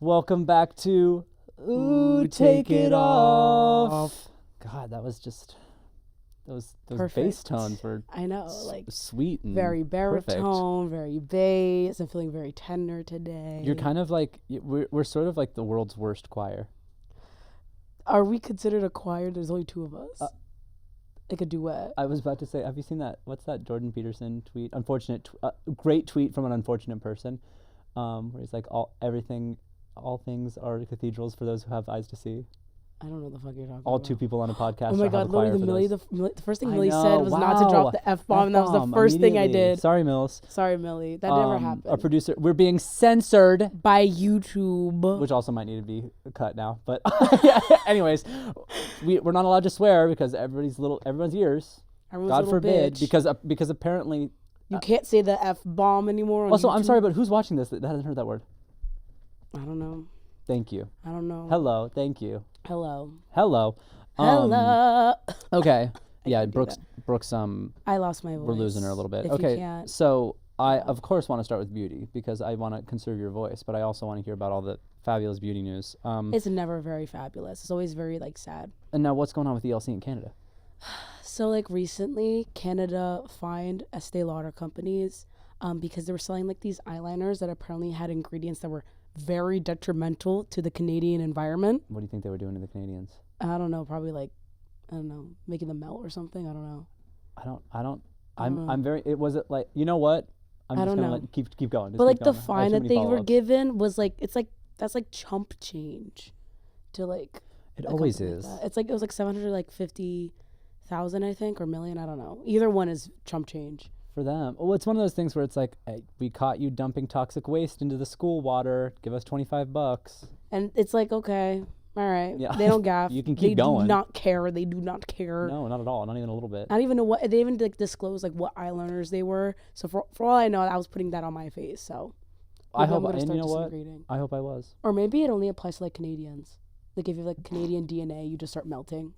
Welcome back to Ooh, Take It Off. God, that was just those bass tones were I know, like sweet and very baritone, perfect. very bass. I'm feeling very tender today. You're kind of like we're sort of like the world's worst choir. Are we considered a choir? There's only two of us. Like a duet. I was about to say, have you seen that? What's that Jordan Peterson tweet? Great tweet from an unfortunate person, where he's like, all things are cathedrals for those who have eyes to see. I don't know what the fuck you're talking All about. two people on a podcast. Oh my god, literally the first thing Millie said was not to drop the F-bomb, and that was the first thing I did. Sorry, Mills. Sorry, Millie. That never happened. Our producer, we're being censored by YouTube. Which also might need to be cut now. But anyways, we're not allowed to swear because everyone's ears. God forbid, because apparently you can't say the F-bomb anymore on Also, YouTube. I'm sorry, but who's watching this that hasn't heard that word? I don't know. Thank you. I don't know. Hello. Thank you. Hello. Hello. Okay. Yeah, Brooks. I lost my voice. We're losing her a little bit. If Okay. So I, of course, want to start with beauty because I want to conserve your voice, but I also want to hear about all the fabulous beauty news. It's never very fabulous. It's always very sad. And now, what's going on with ELC in Canada? So recently, Canada fined Estee Lauder companies because they were selling these eyeliners that apparently had ingredients that were very detrimental to the Canadian environment. What do you think they were doing to the Canadians? I don't know. Probably making them melt or something. I don't know. I'm very. It was it like you know what? I'm just gonna keep going. Just but the fine that they were given was that's chump change, to It always is. It was 750,000 I think, or million. I don't know. Either one is chump change. For them. Well, it's one of those things where it's like, hey, we caught you dumping toxic waste into the school water. Give us $25. And it's like, okay, all right. Yeah. They don't gaff. You can keep going. They do not care. They do not care. No, not at all. Not even a little bit. I don't even know what they even disclose what eyeliners they were. So for all I know, I was putting that on my face. So I hope. And you know what? I hope I was. Or maybe it only applies to Canadians. If you have Canadian DNA, you just start melting.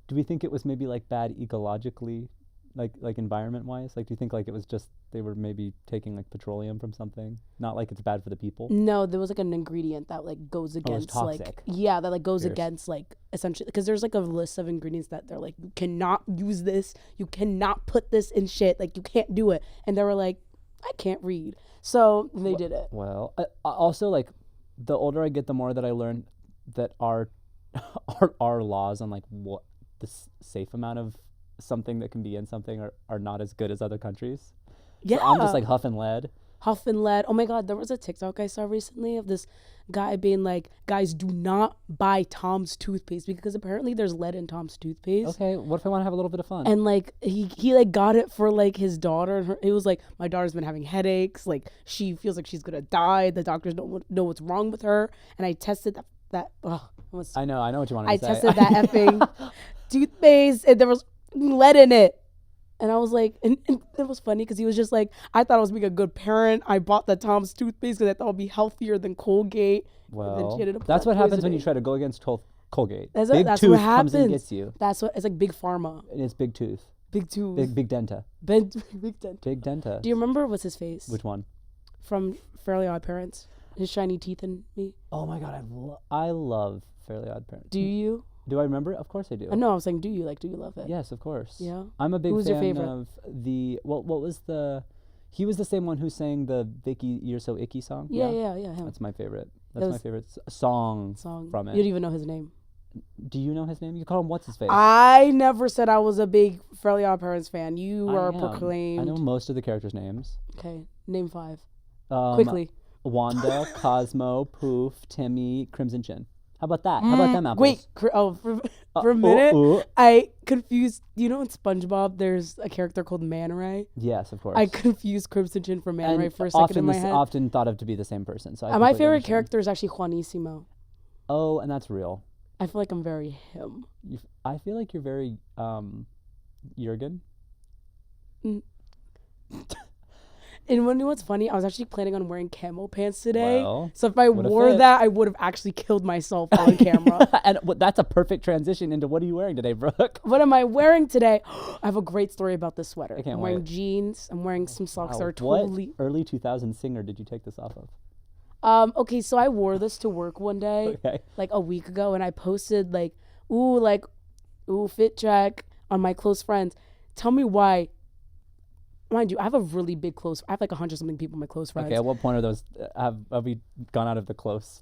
Do we think it was maybe bad ecologically? Like environment wise, do you think it was just they were maybe taking petroleum from something, not it's bad for the people? No, there was an ingredient that goes against toxic. that goes against essentially because there's a list of ingredients that they're you cannot use this, you cannot put this in shit, you can't do it, and they were I can't read, so they did it. Well, also the older I get, the more that I learn that our laws on what the safe amount of something that can be in something are not as good as other countries. Yeah. So I'm just huffing lead. Oh my god, there was a TikTok I saw recently of this guy being guys, do not buy Tom's toothpaste because apparently there's lead in Tom's toothpaste. Okay, what if I want to have a little bit of fun? And he got it for his daughter, and it was my daughter's been having headaches, she feels she's gonna die, the doctors don't know what's wrong with her, and I tested that I know what you want to say. I tested that effing toothpaste, and there was lead in it, and I was and it was funny because he was just I thought I was being a good parent. I bought the Tom's toothpaste because I thought it would be healthier than Colgate. Well, that's what happens when you try to go against Colgate. That's big what tooth happens. Comes and gets you. That's what it's big pharma. And it's big tooth. Big tooth. Big denta. Big denta. Big denta. Do you remember what's his face? Which one? From Fairly Odd Parents. His shiny teeth and me. Oh my god, I love Fairly Odd Parents. Do you? Do I remember it? Of course I do. No, I was saying, do you love it? Yes, of course. Yeah. I'm a big Who's fan your favorite? of what was he was the same one who sang the Vicky You're So Icky song? Yeah, him. That's my favorite. That's my favorite song from it. You don't even know his name. Do you know his name? You call him what's his face? I never said I was a big Fairly Odd Parents fan. You are proclaimed. I know most of the characters' names. Okay, name 5. Quickly. Wanda, Cosmo, Poof, Timmy, Crimson Chin. How about that? How about them apples? Wait, for a minute, I confused. You know in SpongeBob, there's a character called Man Ray? Yes, of course. I confused Crimson Chin for Man Ray for a second in my head. Often thought of to be the same person. So my favorite character is actually Juanissimo. Oh, and that's real. I feel like I'm very him. I feel like you're very Jurgen. And you know what's funny? I was actually planning on wearing camo pants today. Well, so if I wore that, I would have actually killed myself on camera. And that's a perfect transition into what are you wearing today, Brooke? What am I wearing today? I have a great story about this sweater. I can't I'm wait. wearing jeans. I'm wearing some socks that are totally... What early 2000s singer did you take this off of? Okay, so I wore this to work one day, Okay. like a week ago, and I posted ooh, fit check on my close friends. Tell me why. Mind you, I have a really big I have like 100 something people in my close friends. Okay, at what point are those, have we gone out of the close?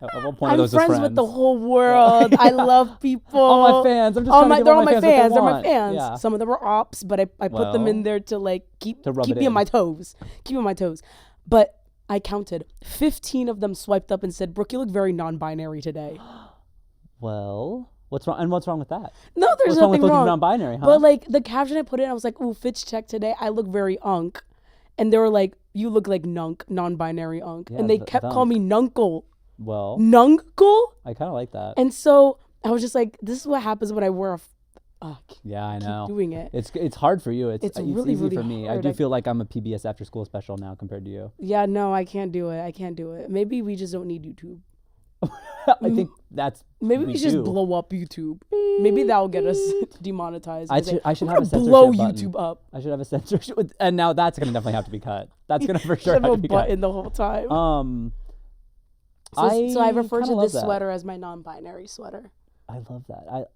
At what point are I'm those friends just with the friends? whole world. I love people. All my fans. I'm just trying to give they're all all my my fans what they fans. They're my want. fans. Yeah. Some of them are ops, but I put them in Well, there to like keep rub it me on in. my toes. Keep me on my toes. But I counted 15 of them swiped up and said, "Brooke, you look very non-binary today." Well, what's wrong? And what's wrong with that? No, there's What's wrong nothing with looking wrong. non-binary, huh? But like the caption I put in, I was like, "Ooh, Fitch check today. I look very unk," and they were like, "You look like nunk, non-binary unk," Yeah, and they kept calling me nunkle, Well, nunkle, I kind of like that. and so I was just like, "This is what happens when I wear a." Yeah, I know. Keep doing it. It's hard for you. It's really, easy really for me. I hard. do feel like I'm a PBS after school special now compared to you. Yeah, no, I can't do it. I can't do it. Maybe we just don't need YouTube. I think that's Maybe we should just do. blow up YouTube. Maybe that'll get us demonetized. I should We're have a gonna censorship blow button. YouTube up. I should have a censorship, and now that's gonna definitely have to be cut. That's gonna for sure Should have have to a be button the whole time. cut. So I refer kinda to love this that. sweater as my non-binary sweater. I love that.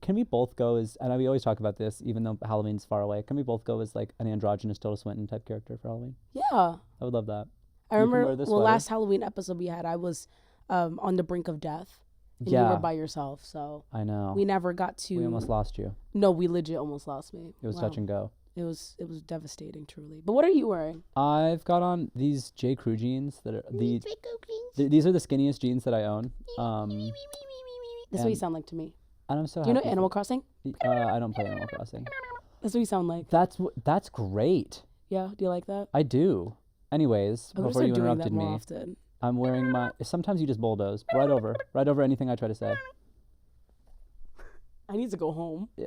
Can we both go as, and we always talk about this, even though Halloween's far away. Can we both go as like an androgynous Tilda Swinton type character for Halloween? Yeah, I would love that. I You can remember. wear this Well, sweater. last Halloween episode we had, I was on the brink of death, and you Yeah. were by yourself. So I know. we never got to. We almost lost you. No, we legit almost lost me. It was Wow. touch and go. It was devastating, truly. But what are you wearing? I've got on these J. Crew jeans that are these are the skinniest jeans that I own. That's what you and- sound like to me. And I'm so Do you know happy. Animal Crossing? I don't play Animal Crossing. That's what you sound like. That's great. Yeah, do you like that? I do. Anyways, I'm gonna before start you doing interrupted that more me, often. I'm wearing my. Sometimes you just bulldoze right over anything I try to say. I need to go home. We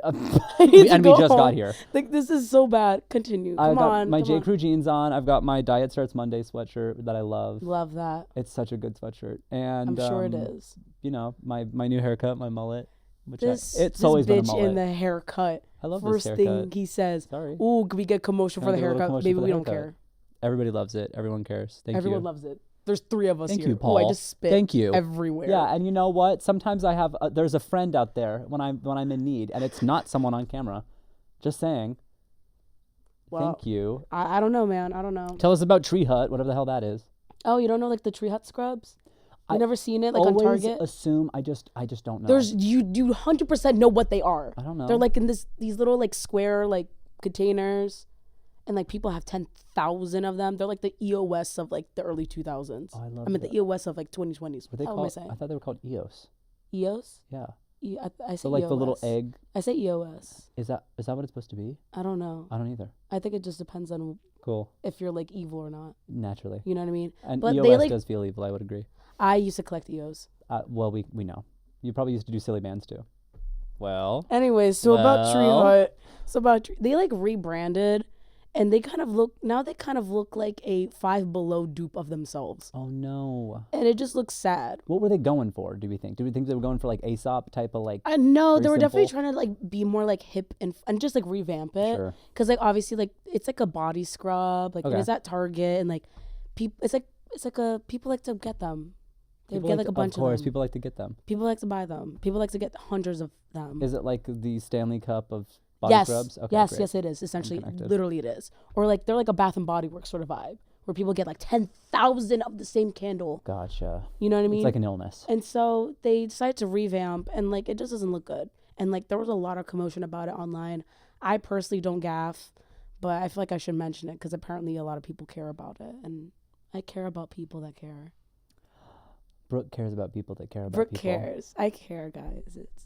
just got home. here. Like, this is so bad. Continue. I've Come got on. my come J. on. Crew jeans on. I've got my Diet Starts Monday sweatshirt that I love. Love that. It's such a good sweatshirt, and I'm sure it is. You know, my new haircut, my mullet, which it's This always been a bitch mullet. in the haircut. I love First this thing haircut. he says, Sorry. "Ooh, can we get commotion for Can I the get a little haircut?" commotion Baby, for the we don't haircut? care. Everybody loves it. Everyone cares. Thank Everyone you. loves it. There's 3 of us Thank here. you, Ooh, Paul. I just spit Thank you. everywhere. Yeah, and you know what? Sometimes I have there's a friend out there when I'm in need, and it's not someone on camera. Just saying. Well, Thank you. I don't know, man. I don't know. Tell us about Tree Hut, whatever the hell that is. Oh, you don't know like the Tree Hut scrubs? You I never seen it like on Always Target? assume I just don't know. There's you 100% know what they are. I don't know. They're like in these little like square like containers, and like people have 10,000 of them. They're like the EOS of like the early 2000s. Oh, I love I mean that. the EOS of like 2020s. Were they What am I called? saying? I thought they were called EOS. EOS? Yeah. I say So like EOS. the little egg. I say EOS. Is that what it's supposed to be? I don't know. I don't either. I think it just depends on Cool. if you're like evil or not. Naturally. You know what I mean? And But EOS they like does feel evil. I would agree. I used to collect EOS. Well, we know. You probably used to do silly bands too. Well. Anyways, so about Tree Well. Hut. They like rebranded, and they kind of look like a Five Below dupe of themselves, Oh no. and it just looks sad. What were they going for? Do we think? Do we think they were going for like Aesop type of like? I know Very they were definitely simple. trying to like be more like hip and just like revamp it, Sure. because like obviously like it's like a body scrub, like Okay. it is at Target, and like people people like to get them. They People get like a bunch of course, them. people like to get them. People like to buy them. People like to get hundreds of them. Is it like the Stanley Cup of body Yes, scrubs? Okay, yes, great. yes, it is. Essentially, connected. literally, it is. Or like they're like a Bath and Body Works sort of vibe, where people get like 10,000 of the same candle. Gotcha. You know what I mean? It's like an illness. And so they decided to revamp, and like it just doesn't look good. And like there was a lot of commotion about it online. I personally don't gaff, but I feel like I should mention it because apparently a lot of people care about it, and I care about people that care. Brooke cares about people that care about Brooke people. cares. I care, guys. It's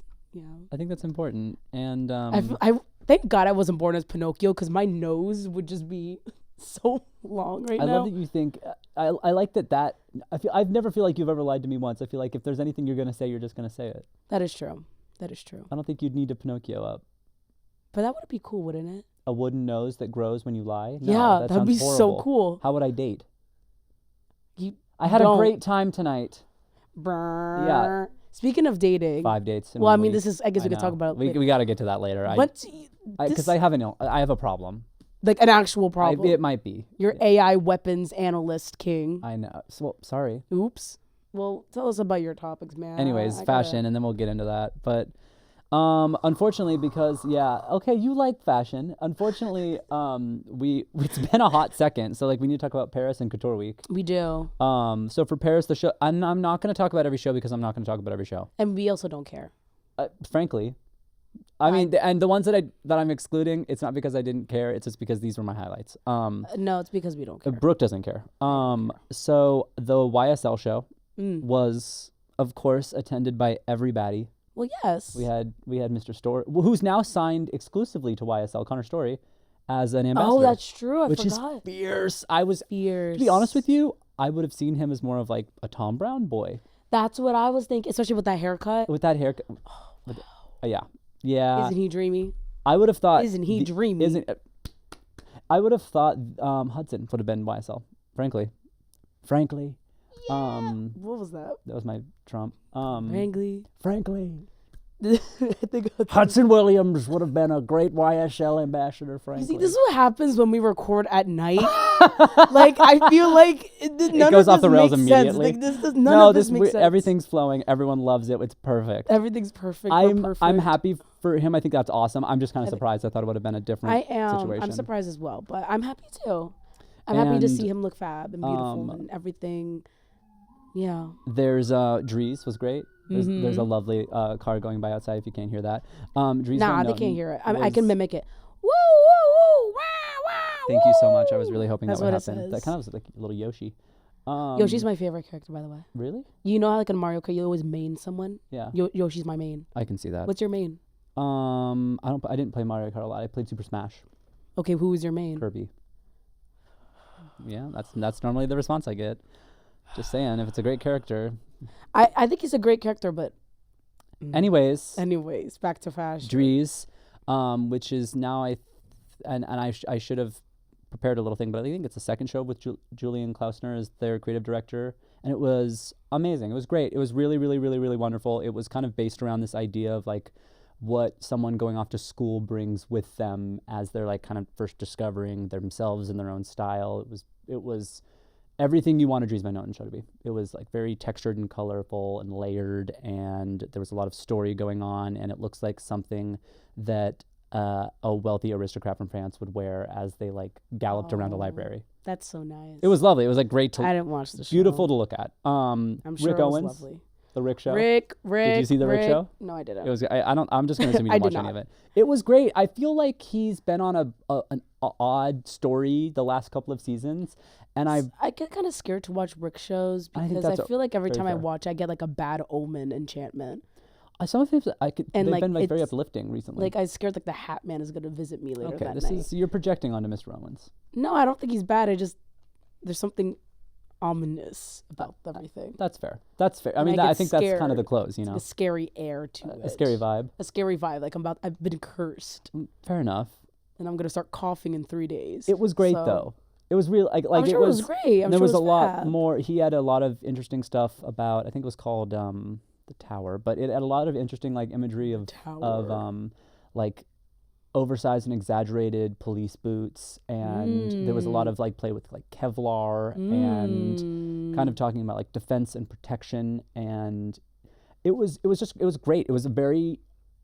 I think that's important. And I thank God I wasn't born as Pinocchio, because my nose would just be so long right I now. love that you think. I like that. I've never feel like you've ever lied to me once. I feel like if there's anything you're gonna say, you're just gonna say it. That is true. That is true. I don't think you'd need to Pinocchio up. But that would be cool, wouldn't it? A wooden nose that grows when you lie. No, Yeah, that that'd be sounds so horrible. cool. How would I date? I had a great time tonight. Yeah. Speaking of dating, 5 dates. In well, I 1 mean, week. I guess we could talk about it. We got to get to that later. Because I have a problem. Like an actual problem. It might be. You're AI weapons analyst king. I know. So, well, sorry. Oops. Well, tell us about your topics, man. Anyways, I fashion, and then we'll get into that. But unfortunately, because okay, you like fashion. Unfortunately, it's been a hot second, so like we need to talk about Paris and Couture Week. We do. So for Paris, the show, I'm not going to talk about every show because I'm not going to talk about every show. And we also don't care. Frankly, I mean, and the ones that I'm excluding, it's not because I didn't care. It's just because these were my highlights. No, it's because we don't care. Brooke doesn't care. So the YSL show was, of course, attended by everybody. Well, yes. We had Mr. Story, who's now signed exclusively to YSL, Connor Story, as an ambassador. Oh, that's true. I which forgot. is fierce. I was fierce. To be honest with you, I would have seen him as more of like a Tom Brown boy. That's what I was thinking, especially with that haircut. With that haircut. Yeah. Isn't he dreamy? I would have thought. Isn't he dreamy? I would have thought Hudson would have been YSL. Frankly. Yeah. What was that? That was my Trump. Frankly. I think Hudson Williams would have been a great YSL ambassador, frankly. You see, this is what happens when we record at night. Like, I feel like it goes off the rails immediately. Like, none of this makes sense. Everything's flowing. Everyone loves it. It's perfect. Everything's perfect. I'm happy for him. I think that's awesome. I'm just kind of surprised. I thought it would have been a different situation. I'm surprised as well, but I'm happy too. I'm happy to see him look fab and beautiful and everything. Yeah. There's Dries was great. There's a lovely car going by outside if you can't hear that. Dries they can't hear it. I can mimic it. Woo, woo, woo, wow, wow. Thank you so much. I was really hoping That's that would what happen. it That says. kind of was like a little Yoshi. Yoshi's my favorite character, by the way. Really? You know how like in Mario Kart you always main someone? Yeah. Yoshi's my main. I can see that. What's your main? I didn't play Mario Kart a lot. I played Super Smash. Okay, who was your main? Kirby. Yeah, that's normally the response I get. Just saying, if it's a great character. I think he's a great character, but Anyways, back to fashion. Dries, which is now I should have prepared a little thing, but I think it's the second show with Julian Klausner as their creative director, and it was amazing. It was great. It was really, really, really, really wonderful. It was kind of based around this idea of like what someone going off to school brings with them as they're like kind of first discovering themselves and their own style. It was everything you want a Dries Van Noten show to be. It was like very textured and colorful and layered, and there was a lot of story going on, and it looks like something that a wealthy aristocrat from France would wear as they like galloped around a library. That's so nice. It was lovely. It was like great to I didn't watch the show. beautiful to look at. I'm sure Rick it was Owens, lovely. the Rick show. Rick. Did you see the Rick show? No, I didn't. It was. I'm just gonna assume you I didn't did watch any not. of it. It was great. I feel like he's been on an odd story the last couple of seasons, and I get kind of scared to watch Rick shows because I feel like every time I watch, I get like a bad omen enchantment. some of it And, they've like, been like very it's- uplifting recently. Like I'm scared like the Hat Man is gonna visit me later okay, that this night. is you're projecting onto Mr. Owens. No, I don't think he's bad. There's something ominous about everything. That's fair. I And mean, I I get think that's kind of the scared. close, you know, A scary air to it. a scary vibe. A scary vibe. Like I've been cursed, Fair enough. and I'm gonna start coughing in 3 days. It was great So- though. It was real. Like I'm sure it was great. I'm there sure was it a lot fab. more. He had a lot of interesting stuff about. I think it was called the Tower, but it had a lot of interesting like imagery of Tower. like oversized and exaggerated police boots, and there was a lot of like play with like Kevlar and kind of talking about like defense and protection, and it was great. It was a very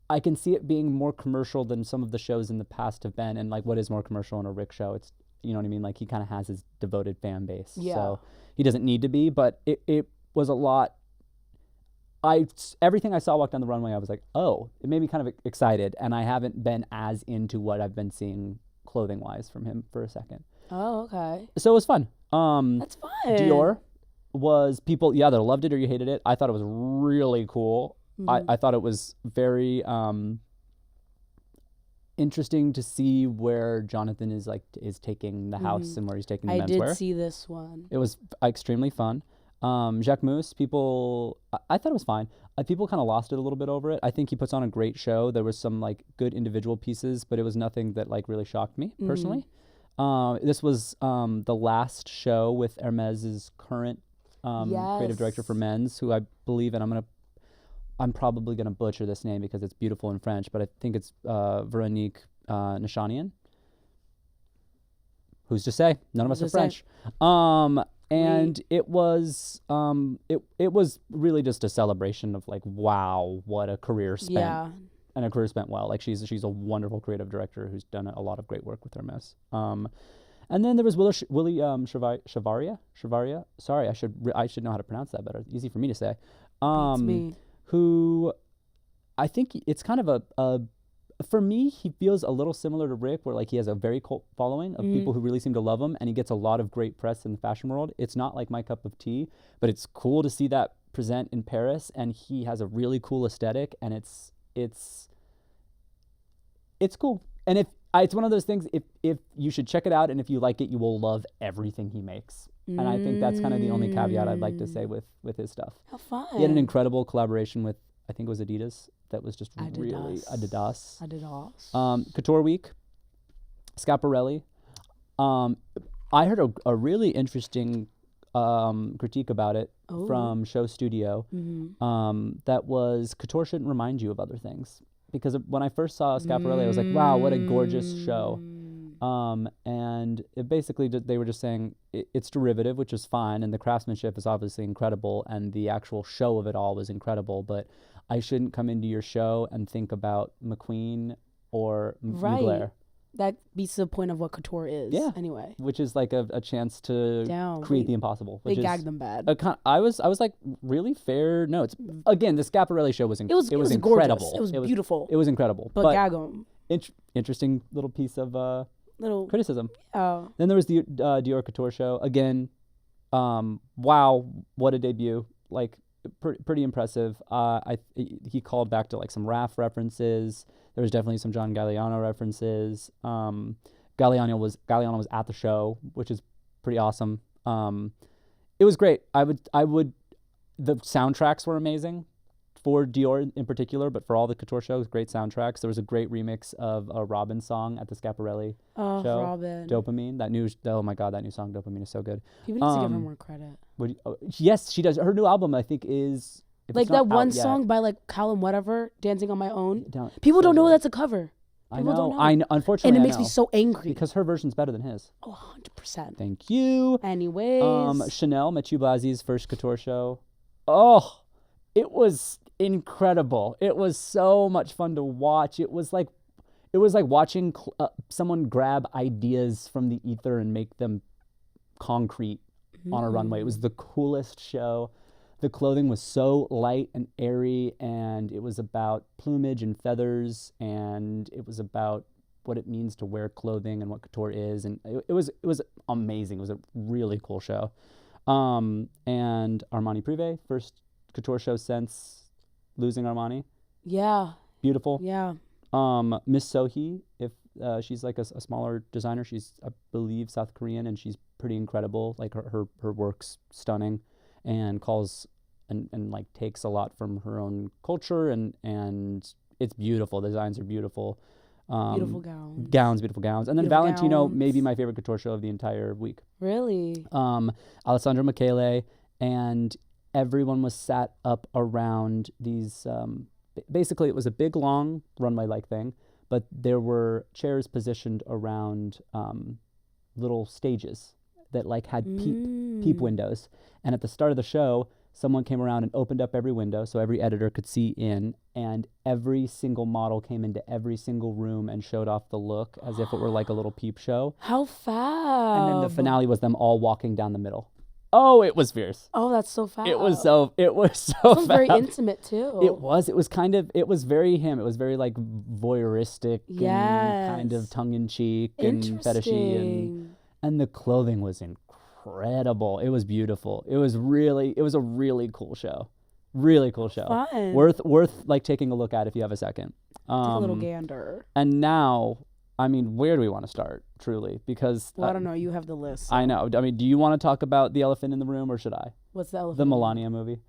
I can see it being more commercial than some of the shows in the past have been, and like what is more commercial in a Rick show? It's you know what I mean? Like he kind of has his devoted fan base, Yeah. so he doesn't need to be, but it was a lot. Everything I saw walk down the runway, I was like, oh, it made me kind of excited, and I haven't been as into what I've been seeing clothing wise from him for a second. Oh, okay. So it was fun. That's fun. Dior was people either loved it or you hated it. I thought it was really cool. I thought it was very interesting to see where Jonathan is taking the house and where he's taking the I menswear. did see this one. It was extremely fun. Jacques Mousse, I thought it was fine. People kind of lost it a little bit over it. I think he puts on a great show. There was some like good individual pieces, but it was nothing that like really shocked me personally. This was the last show with Hermes's current creative director for men's, who I believe, and I'm probably gonna butcher this name because it's beautiful in French, but I think it's Veronique Nishanian. Who's to say? None of us are Who's to say? French. And it was it was really just a celebration of like, wow, what a career spent. Yeah. And a career spent well. Like she's a wonderful creative director who's done a lot of great work with Hermes. And then there was Willie Chavaria. Sorry, I should know how to pronounce that better. Easy for me to say. Beats me. Who I think it's kind of a for me, he feels a little similar to Rick, where like he has a very cult following of people who really seem to love him, and he gets a lot of great press in the fashion world. It's not like my cup of tea, but it's cool to see that present in Paris, and he has a really cool aesthetic, and it's cool. And it's one of those things, if you should check it out, and if you like it, you will love everything he makes. And I think that's kind of the only caveat I'd like to say with his stuff. How fun. He had an incredible collaboration with, I think it was Adidas, that was just really Adidas. Couture Week, Schiaparelli. I heard a really interesting critique about it from Show Studio. That was, couture shouldn't remind you of other things. Because when I first saw Schiaparelli, I was like, wow, what a gorgeous show. And it basically, they were just saying it's derivative, which is fine, and the craftsmanship is obviously incredible, and the actual show of it all was incredible, but I shouldn't come into your show and think about McQueen or Mugler. That beats the point of what couture is. Yeah. Anyway. Which is like a chance to create the impossible. They gagged them bad. I was like, really fair notes. Again, the Schiaparelli show was incredible. Gorgeous. It was beautiful. It was incredible. But gag them. Interesting little piece of criticism. Oh. Then there was the Dior Couture show. Again, wow, what a debut. Like, pretty impressive. He called back to like some Raf references. There was definitely some John Galliano references. Galliano was at the show, which is pretty awesome. It was great. The soundtracks were amazing for Dior in particular, but for all the couture shows, great soundtracks. There was a great remix of a Robin song at the Schiaparelli show. Robin. Dopamine. Oh my God, that new song Dopamine is so good. People need to give her more credit. Yes, she does. Her new album, I think, is like that one song by like Callum whatever, Dancing on My Own. People don't know that's a cover. People don't know. I know. Unfortunately, and it makes me so angry because her version's better than his. Oh, 100%. Thank you. Anyways, Chanel, Mathieu Blasi's first couture show. Oh, it was incredible. It was so much fun to watch. It was like watching someone grab ideas from the ether and make them concrete on a runway. It was the coolest show. The clothing was so light and airy, and it was about plumage and feathers, and it was about what it means to wear clothing and what couture is, and it was amazing. It was a really cool show. And Armani Privé, first couture show since losing Armani. Yeah. Beautiful. Yeah. Miss Sohee, if she's like a smaller designer, she's, I believe, South Korean, and she's pretty incredible. Like her work's stunning, and calls and like takes a lot from her own culture, and it's beautiful. The designs are beautiful. Beautiful gowns. Beautiful gowns. And then Valentino, maybe my favorite couture show of the entire week. Really? Alessandro Michele, and everyone was sat up around these, basically it was a big long runway-like thing, but there were chairs positioned around little stages that like had peep windows. And at the start of the show, someone came around and opened up every window so every editor could see in, and every single model came into every single room and showed off the look as if it were like a little peep show. How fab. And then the finale was them all walking down the middle. Oh, it was fierce. Oh, that's so fab. It was so It was very intimate too. It was very him. It was very like voyeuristic and kind of tongue-in-cheek and fetishy, and the clothing was incredible. It was beautiful. It was a really cool show. Really cool show. Fun. Worth like taking a look at if you have a second. Take a little gander. And now, I mean, where do we want to start, truly? Because I don't know. You have the list. So. I know. I mean, do you want to talk about the elephant in the room, or should I? What's the elephant? The Melania movie.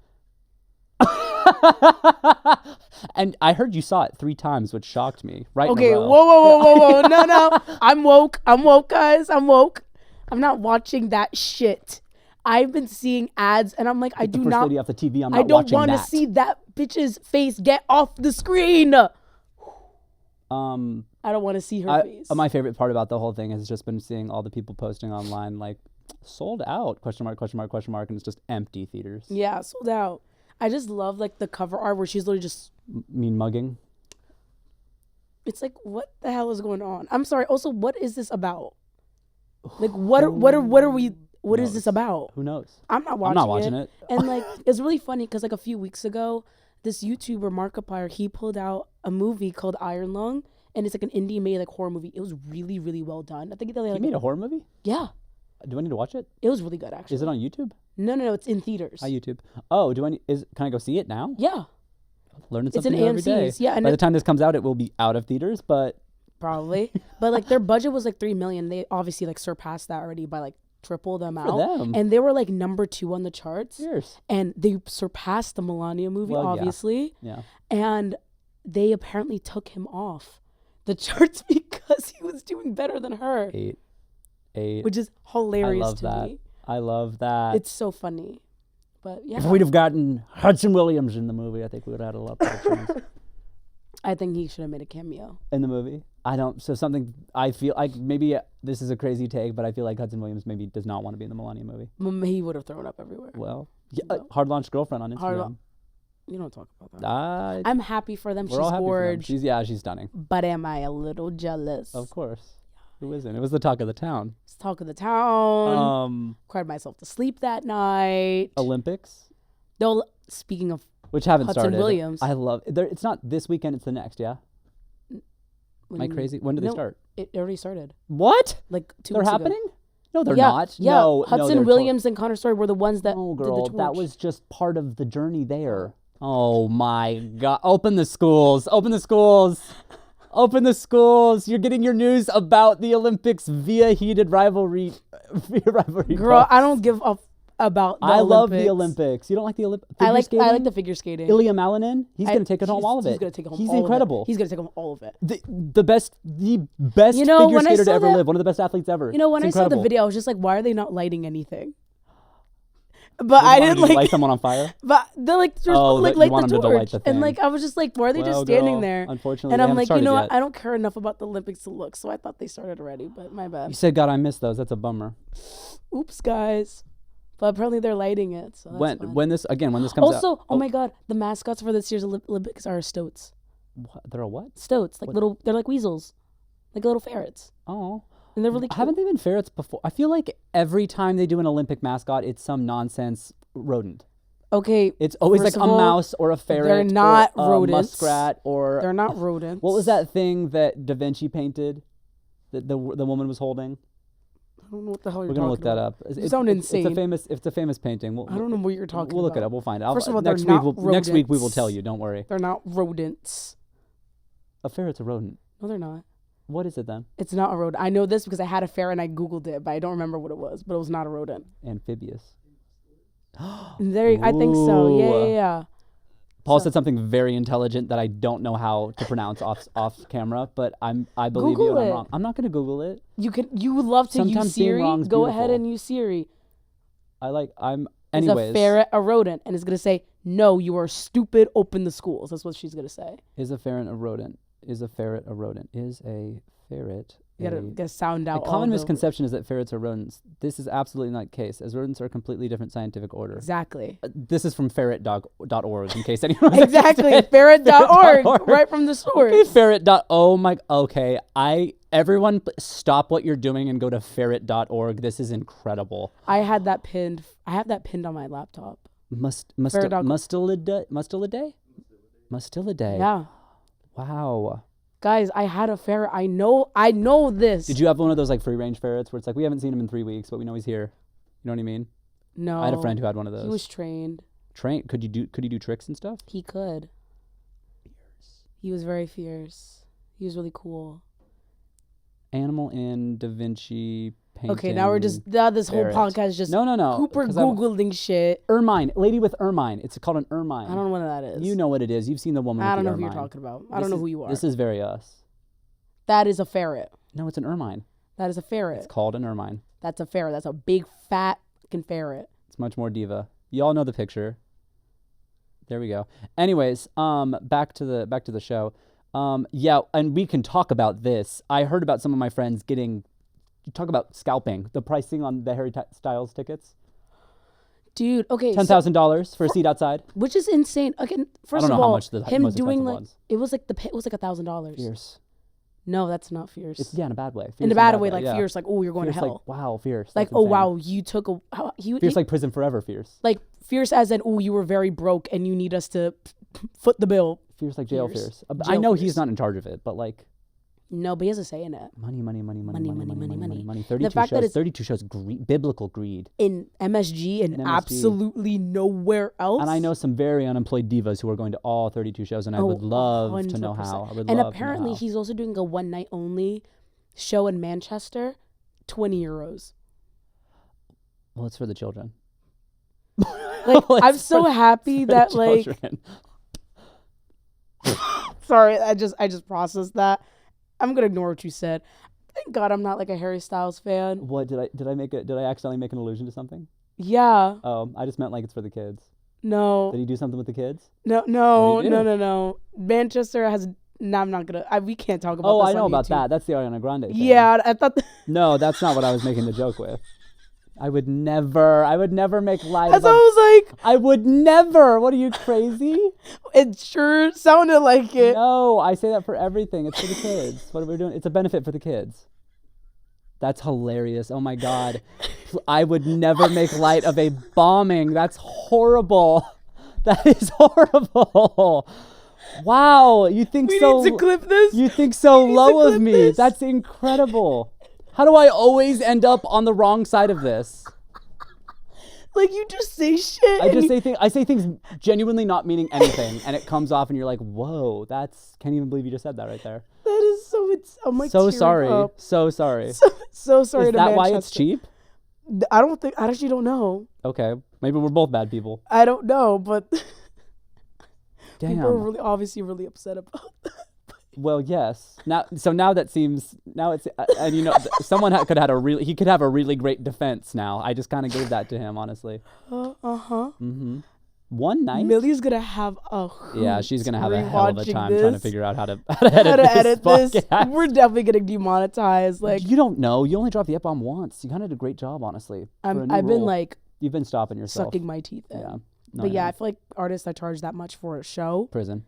And I heard you saw it 3 times, which shocked me. Right? Okay. Whoa. No. I'm woke, guys. I'm woke. I'm not watching that shit. I've been seeing ads, and I'm like, I do not. The first lady off the TV. I don't want to see that bitch's face. Get off the screen. I don't want to see her face. My favorite part about the whole thing has just been seeing all the people posting online like sold out question mark and it's just empty theaters. Yeah, sold out. I just love like the cover art where she's literally just mean mugging. It's like, what the hell is going on? I'm sorry. Also, what is this about? Like, what is this about? Who knows? I'm not watching it. And like, it's really funny because like a few weeks ago, this YouTuber Markiplier, he pulled out a movie called Iron Lung, and it's like an indie made like horror movie. It was really, really well done. I think he made a horror movie. Yeah. Do I need to watch it? It was really good, actually. Is it on YouTube? No. It's in theaters. Hi, YouTube. Oh, can I go see it now? Yeah. Learning something new every day. Yeah. And by the time this comes out, it will be out of theaters, but probably. But like their budget was like $3 million. They obviously like surpassed that already by like triple the amount. For them. And they were like number 2 on the charts. Cheers. And they surpassed the Melania movie, obviously. Yeah. And they apparently took him off the charts because he was doing better than her. 8. Which is hilarious me. I love that. It's so funny. But yeah. If we'd have gotten Hudson Williams in the movie, I think we would have had a lot better chance. I think he should have made a cameo. In the movie? I feel like maybe this is a crazy take, but I feel like Hudson Williams maybe does not want to be in the Melania movie. He would have thrown up everywhere. Well, yeah, Hard Launch Girlfriend on Instagram. You don't talk about that. I'm happy for them. She's gorgeous. She's stunning. But am I a little jealous? Of course. Who isn't? It was the talk of the town. It's talk of the town. Cried myself to sleep that night. Olympics? Though, speaking of which haven't Hudson started. Williams. I love it. It's not this weekend, it's the next, yeah? Am I crazy? When did they start? It already started. What? Like 2 weeks They're happening? ago. No, they're not. Yeah. No, Hudson Williams and Connor Story were the ones that No, did girl, the torch. that was just part of the journey there. Oh my God. Open the schools. Open the schools. Open the schools. You're getting your news about the Olympics via heated rivalry. Girl, I don't give a about the Olympics. Love the Olympics. You don't like the Olympics? I like the figure skating. Ilya Malinin, he's going to take it home all of it. He's going to take home He's all incredible. Of it. He's going to take home all of it. The best figure skater to ever live. One of the best athletes ever. You know, when I saw the video, I was just like, why are they not lighting anything? But I didn't like light someone on fire. But they're like, light the torch, and like I was just like, why are they just standing there? Unfortunately, and I'm like, you know what? I don't care enough about the Olympics to look, so I thought they started already. But my bad. You said, God, I missed those. That's a bummer. Oops, guys. But apparently they're lighting it. So that's when this comes out. Also, oh my God, the mascots for this year's Olympics are stoats. What? They're a what? Stoats, like little. They're like weasels, like little ferrets. Oh. And they're really cute. Haven't they been ferrets before? I feel like every time they do an Olympic mascot, it's some nonsense rodent. Okay. It's always like a mouse or a ferret. They're not or rodents. A muskrat or. They're not rodents. What was that thing that Da Vinci painted? That the woman was holding. I don't know what the hell you're talking about. We're gonna look that up. You sound insane. It's a famous painting. I don't know what you're talking about. We'll look it up. We'll find out. First of all, next week we will tell you. Don't worry. They're not rodents. A ferret's a rodent. No, they're not. What is it then? It's not a rodent. I know this because I had a ferret and I Googled it, but I don't remember what it was. But it was not a rodent. Amphibious. I think so. Yeah. Paul said something very intelligent that I don't know how to pronounce off camera, but I believe Google you and it. I'm wrong. I'm not going to Google it. You would love to Sometimes use Siri. being wrong's Go beautiful. ahead and use Siri. Anyways. Is a ferret a rodent? And it's going to say, no, you are stupid, open the schools. That's what she's going to say. Is a ferret a rodent? Is a ferret a rodent? Is a ferret You gotta sound out. A common misconception is that ferrets are rodents. This is absolutely not the case, as rodents are a completely different scientific order. Exactly. This is from ferret.org, in case anyone was exactly, ferret.org, right from the source. Okay, okay, everyone stop what you're doing and go to ferret.org. This is incredible. I have that pinned on my laptop. Mustelidae? Yeah. Wow. Guys, I had a ferret. I know this. Did you have one of those like free range ferrets where it's like, we haven't seen him in 3 weeks, but we know he's here? You know what I mean? No. I had a friend who had one of those. He was trained. Could he do tricks and stuff? He could. Fierce. He was very fierce. He was really cool. Animal in Da Vinci painting. Okay, now we're just this whole podcast is just no. Cooper googling shit. Ermine, lady with ermine. It's called an ermine. I don't know what that is. You know what it is. You've seen the woman. I don't know who you're talking about. I don't know who you are. This is very us. That is a ferret. No, it's an ermine. That is a ferret. It's called an ermine. That's a ferret. That's a big fat fucking ferret. It's much more diva. Y'all know the picture. There we go. Anyways, back to the show. Yeah, and we can talk about this. I heard about some of my friends talk about scalping the pricing on the Harry Styles tickets. Dude, okay, $10,000 for a seat outside. which is insane. Again, first I don't of know how all, much the him most doing expensive like ones. it was like $1,000. Fierce. No, that's not fierce. It's in a bad way. in a bad way, like yeah. fierce, like oh, you're going Fierce, to hell. like wow, fierce. Like That's oh insane. wow, you took Fierce like prison forever. Fierce. like fierce as in oh, you were very broke and you need us to foot the bill. Fierce like jail. Fierce. Fierce. I Jail know fierce. he's not in charge of it, but like. No, but he has a say in it. Money. Money. 32 fact that shows. it's- 32 shows. Biblical greed. In MSG and In MSG. absolutely nowhere else. And I know some very unemployed divas who are going to all 32 shows, and I would love to know 100%. how. I would And love apparently to know how. he's also doing a one night only show in Manchester, €20. Well, it's for the children. Like Well, I'm it's so for- happy it's for the that like children. sorry, I just processed that. I'm gonna ignore what you said. Thank God I'm not like a Harry Styles fan. What did I accidentally make an allusion to something? Yeah. Oh, I just meant like it's for the kids. No. Did he do something with the kids? No. What No. did he do? No. Manchester has. No, I'm not gonna. We can't talk about. Oh, this I know on about YouTube. that. That's the Ariana Grande thing. Yeah, I thought. No, that's not what I was making the joke with. I would never make light That's of what I was like. I would never. What are you, crazy? It sure sounded like it. No, I say that for everything. It's for the kids. What are we doing? It's a benefit for the kids. That's hilarious. Oh my God. I would never make light of a bombing. That's horrible. That is horrible. Wow. You think We so need to clip this. You think so We need to low of clip me. this. That's incredible. How do I always end up on the wrong side of this? Like you just say shit. I and just you- say things genuinely not meaning anything, and it comes off, and you're like, "Whoa, can't even believe you just said that right there." That is so. I'm like So tearing sorry, up. so sorry. So sorry. Is to that why it's Manchester. cheap? I don't think. I actually don't know. Okay, maybe we're both bad people. I don't know, but Damn. people are really obviously really upset about that. Well, yes. Now it's and you know could have he could have a really great defense now. I just kind of gave that to him, honestly. Uh-huh. One night. Millie's gonna have a Yeah, hoot she's gonna have a hell of a rewatching time this. trying to figure out how to edit this. podcast. We're definitely getting demonetized. Like You don't know. You only dropped the F-bomb once. You kind of did a great job, honestly. for a new I've been role. like You've been stopping yourself. sucking my teeth in. Yeah. No, But yeah, know. I feel like artists that charge that much for a show, Prison.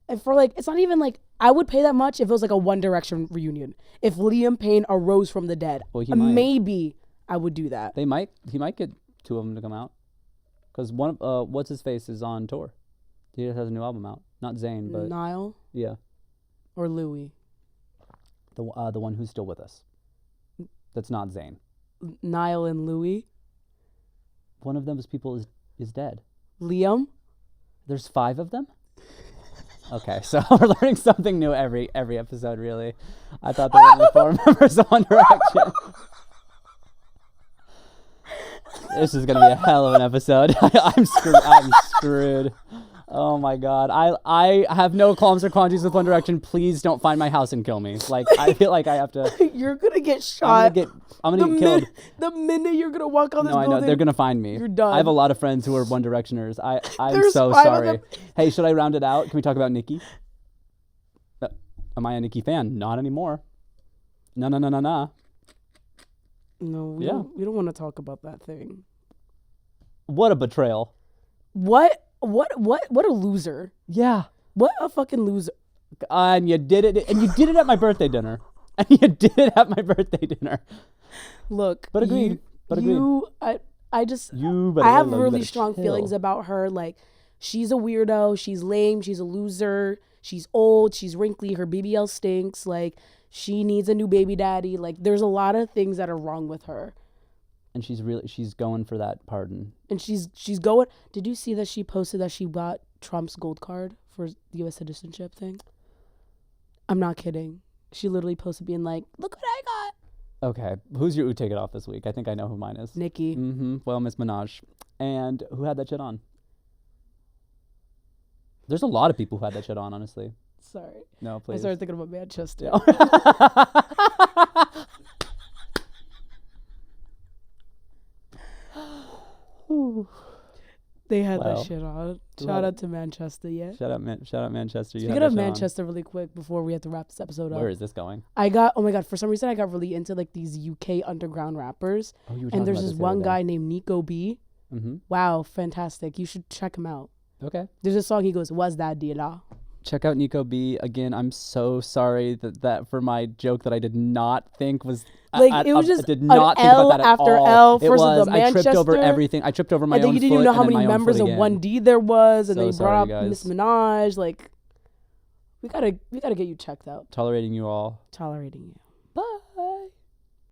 and for like, it's not even like I would pay that much if it was like a One Direction reunion. If Liam Payne arose from the dead, Well, he might. maybe I would do that. He might get two of them to come out. Because one, what's his face is on tour. He just has a new album out. Not Zayn, but Niall yeah, or Louis. the one who's still with us. That's not Zayn. Niall and Louis. One of those people is dead. Liam. There's 5 of them. Okay, so we're learning something new every episode. Really, I thought there were only 4 members of One Direction. This is gonna be a hell of an episode. I'm screwed. Oh my God. I have no qualms or quandaries with One Direction. Please don't find my house and kill me. Like I feel like I have to. You're gonna get shot. I'm gonna get killed. The minute you're gonna walk on this No, I building, know they're gonna find me. You're done. I have a lot of friends who are One Directioners. I'm There's so 5 of sorry. them. Hey, should I round it out? Can we talk about Nicki? Am I a Nicki fan? Not anymore. No. No, we Yeah. don't want to talk about that thing. What a betrayal. What a loser. Yeah. What a fucking loser. And you did it. And you did it at my birthday dinner. And you did it at my birthday dinner. Look, But agreed. I just You I have better really strong chill. feelings about her. Like, she's a weirdo. She's lame. She's a loser. She's old. She's wrinkly. Her BBL stinks. Like, she needs a new baby daddy. Like, there's a lot of things that are wrong with her. And she's going for that pardon. And she's going. Did you see that she posted that she got Trump's gold card for the U.S. citizenship thing? I'm not kidding. She literally posted being like, "Look what I got." Okay. Who's your take it off this week? I think I know who mine is. Nikki. Well, Miss Minaj. And who had that shit on? There's a lot of people who had that shit on, honestly. Sorry. No, I please. started thinking about Manchester. They had Wow. that shit on. Love Shout it. out to Manchester, yeah. Shout out Manchester. You Speaking had of that shit on. Manchester, really quick before we have to wrap this episode up, Where is this going? oh my god, for some reason I got really into like these UK underground rappers, Oh, you were talking and there's about this this the other one day. guy named Nico B. Mm-hmm. Wow, fantastic! You should check him out. Okay. There's a song he goes, "Was that dealer?" Check out Nico B. Again, I'm so sorry that for my joke that I did not think was Like, it was just I did an not think L about that at after all. L It versus was. the I tripped over Manchester. everything. I tripped over my And then own you didn't foot even know how and then many my own members foot of again. 1D there was, and So they sorry, brought up Miss guys. Minaj. Like, we gotta get you checked out. Tolerating you all. Tolerating you.